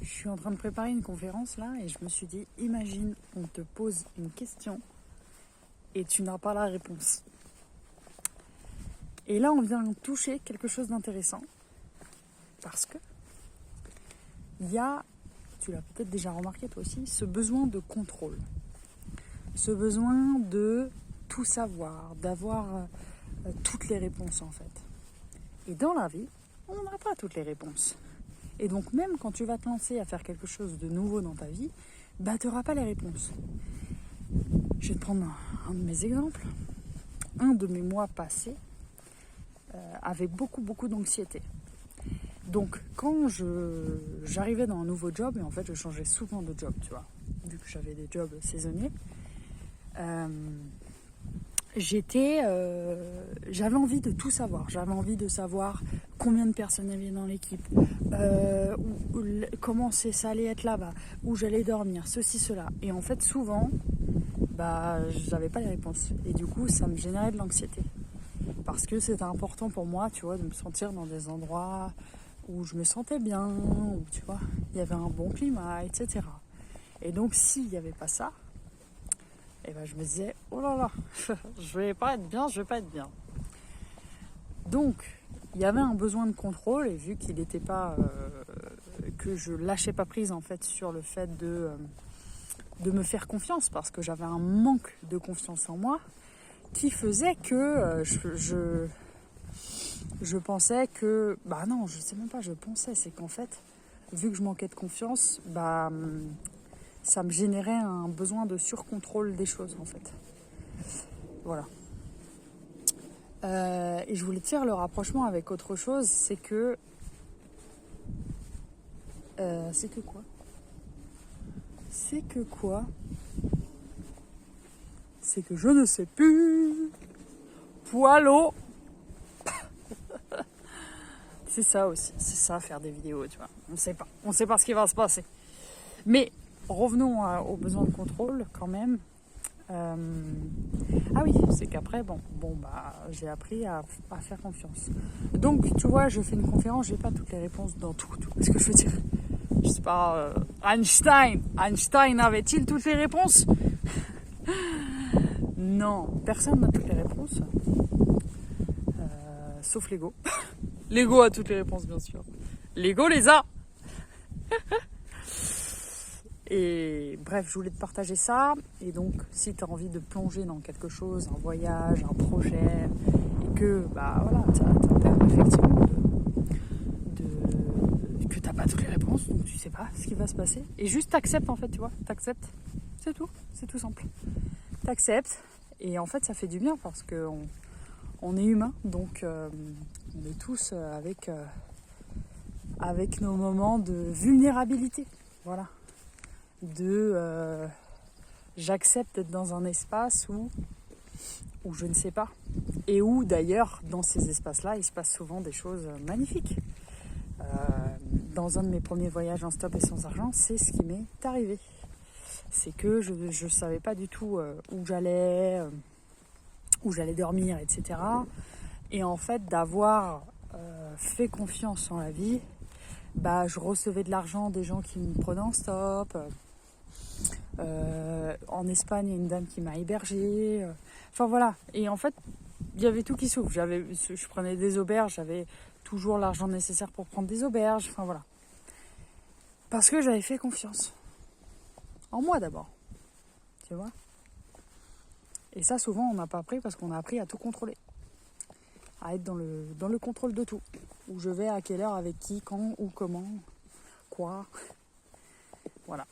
Je suis en train de préparer une conférence là et je me suis dit, imagine, on te pose une question et tu n'as pas la réponse. Et là, on vient toucher quelque chose d'intéressant parce que il y a, tu l'as peut-être déjà remarqué toi aussi, ce besoin de contrôle, ce besoin de tout savoir, d'avoir toutes les réponses en fait. Et dans la vie, on n'a pas toutes les réponses. Et donc même quand tu vas te lancer à faire quelque chose de nouveau dans ta vie, tu n'auras pas les réponses. Je vais te prendre un de mes exemples. Un de mes mois passés avait beaucoup d'anxiété. Donc quand j'arrivais dans un nouveau job, et en fait je changeais souvent de job, tu vois, vu que j'avais des jobs saisonniers, j'avais envie de tout savoir. J'avais envie de savoir combien de personnes il y avait dans l'équipe, comment ça allait être là-bas, où j'allais dormir, ceci, cela. Et en fait, souvent, j'avais pas les réponses. Et du coup, ça me générait de l'anxiété. Parce que c'était important pour moi, tu vois, de me sentir dans des endroits où je me sentais bien, où, tu vois, il y avait un bon climat, etc. Et donc, s'il n'y avait pas ça, je me disais, oh là là, je vais pas être bien. Donc, il y avait un besoin de contrôle, et vu qu'il n'était pas, que je lâchais pas prise en fait sur le fait de me faire confiance, parce que j'avais un manque de confiance en moi, qui faisait que je pensais que, non, je sais même pas, je pensais, c'est qu'en fait, vu que je manquais de confiance, ça me générait un besoin de surcontrôle des choses en fait. Voilà. Et je voulais te faire le rapprochement avec autre chose, c'est que quoi C'est que je ne sais plus. Poilo. C'est ça aussi, c'est ça faire des vidéos, tu vois. On sait pas ce qui va se passer. Mais revenons aux besoins de contrôle quand même. Ah oui, c'est qu'après, j'ai appris à faire confiance. Donc, tu vois, je fais une conférence, j'ai pas toutes les réponses dans tout. Tu vois ce que je veux dire? Je sais pas, Einstein avait-il toutes les réponses? Non, personne n'a toutes les réponses. Sauf Lego. Lego a toutes les réponses, bien sûr. Lego les a. Et bref, je voulais te partager ça. Et donc, si tu as envie de plonger dans quelque chose, un voyage, un projet, et que, tu as peur, effectivement, que tu n'as pas toutes les réponses, donc tu sais pas ce qui va se passer. Et juste t'acceptes, en fait, tu vois. T'acceptes. C'est tout. C'est tout simple. T'acceptes. Et en fait, ça fait du bien parce qu'on est humain. Donc, on est tous avec nos moments de vulnérabilité. Voilà. J'accepte d'être dans un espace où je ne sais pas, et où d'ailleurs dans ces espaces-là il se passe souvent des choses magnifiques. Dans un de mes premiers voyages en stop et sans argent, c'est ce qui m'est arrivé. C'est que je savais pas du tout où j'allais dormir, etc. Et en fait, d'avoir fait confiance en la vie, je recevais de l'argent des gens qui me prenaient en stop. En Espagne, il y a une dame qui m'a hébergée. Enfin voilà. Et en fait, il y avait tout qui s'ouvre. Je prenais des auberges, j'avais toujours l'argent nécessaire pour prendre des auberges. Enfin voilà. Parce que j'avais fait confiance. En moi d'abord. Tu vois ? Et ça, souvent, on n'a pas appris parce qu'on a appris à tout contrôler. À être dans le contrôle de tout. Où je vais, à quelle heure, avec qui, quand, où, comment, quoi. Voilà.